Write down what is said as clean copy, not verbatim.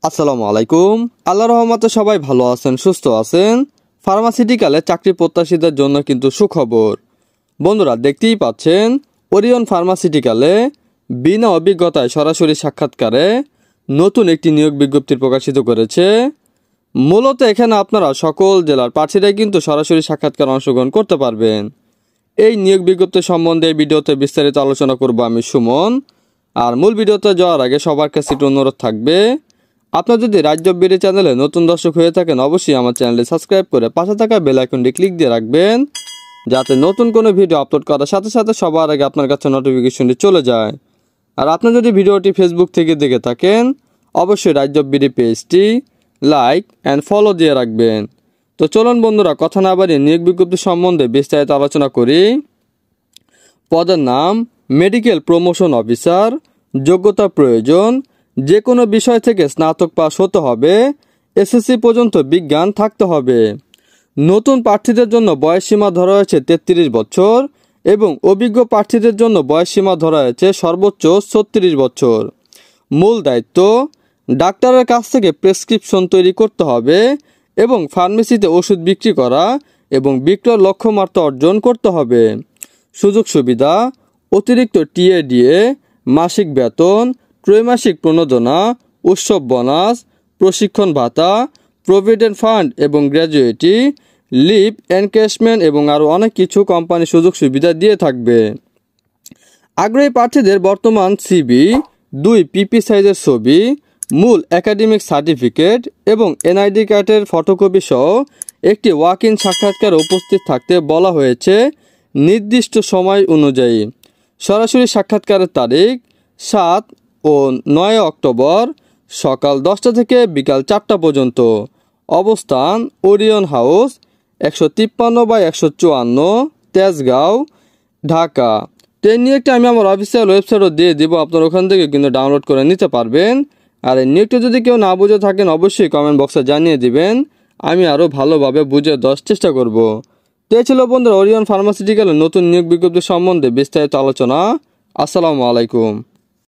আসসালামু আলাইকুম। আল্লাহর রহমতে সবাই ভালো আছেন, সুস্থ আছেন। ফার্মাসিউটিক্যালে চাকরি প্রত্যাশীদের জন্য কিন্তু সুখবর। বন্ধুরা, দেখতেই পাচ্ছেন ওরিয়ন ফার্মাসিউটিক্যালে বিনা অভিজ্ঞতায় সরাসরি সাক্ষাৎকারে নতুন একটি নিয়োগ বিজ্ঞপ্তি প্রকাশিত করেছে। মূলত এখানে আপনারা সকল জেলার প্রার্থীরাই কিন্তু সরাসরি সাক্ষাৎকার অংশগ্রহণ করতে পারবেন। এই নিয়োগ বিজ্ঞপ্তি সম্বন্ধে ভিডিওতে বিস্তারিত আলোচনা করব আমি সুমন। আর মূল ভিডিওতে যাওয়ার আগে সবার কাছে একটু অনুরোধ থাকবে, আপনার যদি রাজ্য বিডি চ্যানেলে নতুন দর্শক হয়ে থাকেন অবশ্যই আমার চ্যানেলটি সাবস্ক্রাইব করে পাশে থাকা বেল আইকনটি ক্লিক দিয়ে রাখবেন, যাতে নতুন কোনো ভিডিও আপলোড করার সাথে সাথে সবার আগে আপনার কাছে নোটিফিকেশনটি চলে যায়। আর আপনি যদি ভিডিওটি ফেসবুক থেকে দেখে থাকেন অবশ্যই রাজ্য বিডি পেজটি লাইক অ্যান্ড ফলো দিয়ে রাখবেন। তো চলুন বন্ধুরা, কথা না বাড়িয়ে নিয়োগ বিজ্ঞপ্তি সম্বন্ধে বিস্তারিত আলোচনা করি। পদের নাম মেডিকেল প্রমোশন অফিসার। যোগ্যতা প্রয়োজন, যে কোনো বিষয় থেকে স্নাতক পাস হতে হবে, এসএসসি পর্যন্ত বিজ্ঞান থাকতে হবে। নতুন প্রার্থীদের জন্য বয়সসীমা ধরা হয়েছে 33 বছর এবং অভিজ্ঞ প্রার্থীদের জন্য বয়সসীমা ধরা হয়েছে সর্বোচ্চ 36 বছর। মূল দায়িত্ব, ডাক্তারের কাছ থেকে প্রেসক্রিপশন তৈরি করতে হবে এবং ফার্মেসিতে ওষুধ বিক্রি করা এবং বিক্রয় লক্ষ্যমাত্রা অর্জন করতে হবে। সুযোগ সুবিধা, অতিরিক্ত টিএডিএ, মাসিক বেতন, ত্রৈমাসিক প্রণোদনা, উৎসব বোনাস, প্রশিক্ষণ ভাতা, প্রভিডেন্ট ফান্ড এবং গ্র্যাজুয়েটি, লিভ এনক্যাশমেন্ট এবং আরও অনেক কিছু কোম্পানি সুযোগ সুবিধা দিয়ে থাকবে। আগ্রহী প্রার্থীদের বর্তমান সিভি, 2 পিপি সাইজের ছবি, মূল একাডেমিক সার্টিফিকেট এবং এনআইডি কার্ডের ফটোকপি সহ একটি ওয়াক ইন সাক্ষাৎকারে উপস্থিত থাকতে বলা হয়েছে নির্দিষ্ট সময় অনুযায়ী। সরাসরি সাক্ষাৎকারের তারিখ 7 ও 9 অক্টোবর সকাল 10টা থেকে বিকাল 4টা পর্যন্ত। অবস্থান ওরিয়ন হাউস, 153/154 তেজগাঁও, ঢাকা। তো এই নিয়োগটা আমি আমার অফিসিয়াল ওয়েবসাইটও দিয়ে দিব, আপনারা ওখান থেকে কিন্তু ডাউনলোড করে নিতে পারবেন। আর এই নিয়োগটা যদি কেউ না বুঝে থাকেন অবশ্যই কমেন্ট বক্সে জানিয়ে দিবেন, আমি আরও ভালোভাবে বুঝে দেওয়ার চেষ্টা করব। তো এই ছিল বন্ধুরা ওরিয়ন ফার্মাসিউটিক্যালের নতুন নিয়োগ বিজ্ঞপ্তি সম্বন্ধে বিস্তারিত আলোচনা। আসসালামু আলাইকুম।